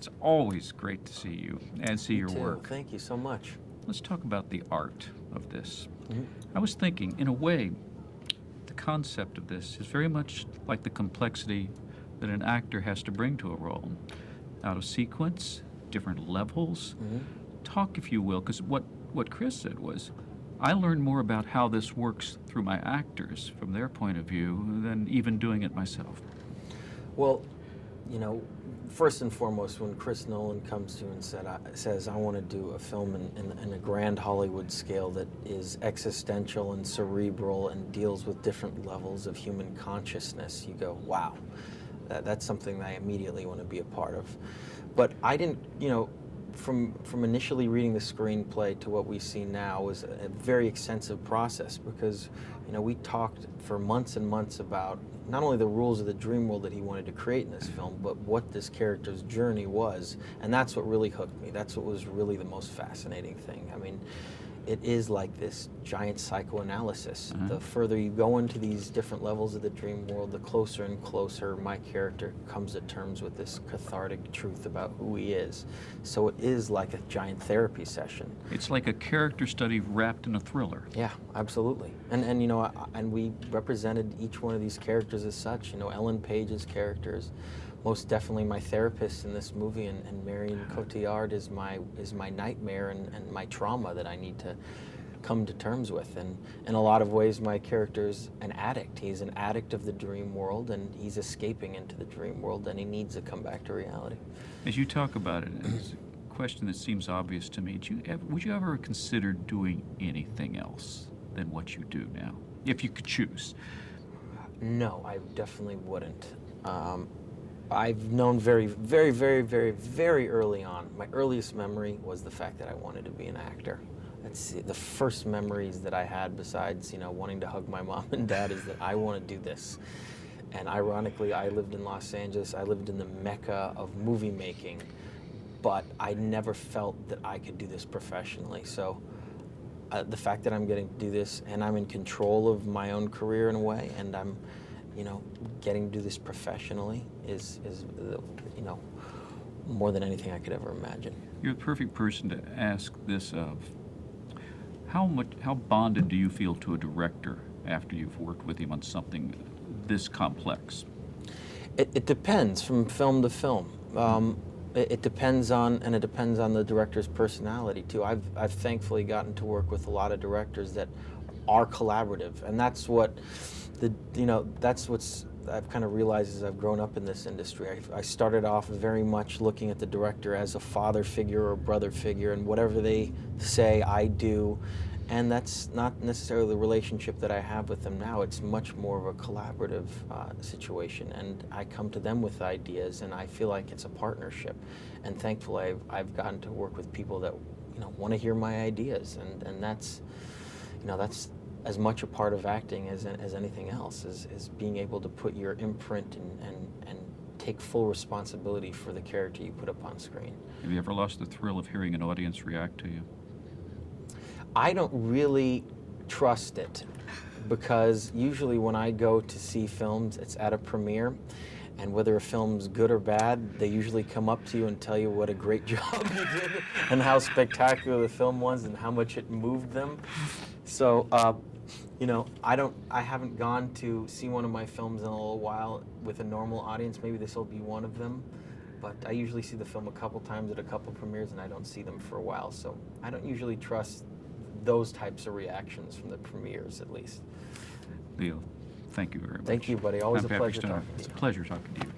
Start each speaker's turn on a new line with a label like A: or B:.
A: It's always great to see you and see your
B: too.
A: work.
B: Thank you so much.
A: Let's talk about the art of this.
B: Mhm.
A: I was thinking, in a way, the concept of this is very much like the complexity that an actor has to bring to a role. Out of sequence, different levels. Talk, if you will, because what Chris said was, I learned more about how this works through my actors from their point of view than even doing it myself.
B: Well, you know, first and foremost, when Chris Nolan comes to you and says, I want to do a film in a grand Hollywood scale that is existential and cerebral and deals with different levels of human consciousness, you go, wow, that's something that I immediately want to be a part of. But I didn't, you know, from initially reading the screenplay to what we see now was a very extensive process, because, you know, we talked for months and months about not only the rules of the dream world that he wanted to create in this film, but what this character's journey was. And that's what really hooked me. That's what was really the most fascinating thing. I mean, it is like this giant psychoanalysis. The further you go into these different levels of the dream world, the closer and closer my character comes to terms with this cathartic truth about who he is. So it is like a giant therapy session.
A: It's like a character study wrapped in a thriller.
B: Yeah, absolutely. And you know, and we represented each one of these characters as such. You know, Ellen Page's character is most definitely my therapist in this movie, and Marion Cotillard is my nightmare and my trauma that I need to come to terms with. And in a lot of ways, my character's an addict. He's an addict of the dream world, and he's escaping into the dream world, and he needs to come back to reality.
A: As you talk about it, it's a question that seems obvious to me. Would you ever consider doing anything else than what you do now, if you could choose?
B: No, I definitely wouldn't. I've known very, very, very, very, very early on. My earliest memory was the fact that I wanted to be an actor. That's the first memories that I had, besides, you know, wanting to hug my mom and dad, is that I want to do this. And ironically, I lived in Los Angeles. I lived in the mecca of movie making, but I never felt that I could do this professionally. So the fact that I'm getting to do this, and I'm in control of my own career in a way, and I'm, you know, getting to do this professionally is you know, more than anything I could ever imagine.
A: You're the perfect person to ask this of. How bonded do you feel to a director after you've worked with him on something this complex?
B: It depends from film to film. It depends on the director's personality too. I've thankfully gotten to work with a lot of directors that are collaborative, and that's what that's what's I've kind of realized as I've grown up in this industry. I started off very much looking at the director as a father figure or a brother figure, and whatever they say, I do. And that's not necessarily the relationship that I have with them now. It's much more of a collaborative situation, and I come to them with ideas, and I feel like it's a partnership. And thankfully, I've gotten to work with people that, you know, want to hear my ideas, and that's, you know, that's as much a part of acting as anything else, is being able to put your imprint and take full responsibility for the character you put up on screen.
A: Have you ever lost the thrill of hearing an audience react to you?
B: I don't really trust it, because usually when I go to see films, it's at a premiere, and whether a film's good or bad, they usually come up to you and tell you what a great job you did and how spectacular the film was and how much it moved them. So, you know, I haven't gone to see one of my films in a little while with a normal audience. Maybe this will be one of them. But I usually see the film a couple times at a couple premieres, and I don't see them for a while. So I don't usually trust those types of reactions from the premieres, at least.
A: Leo, thank you very much.
B: Thank you, buddy. Always
A: I'm
B: a pleasure
A: Pappy Stone.
B: talking to you.
A: It's a pleasure talking to you.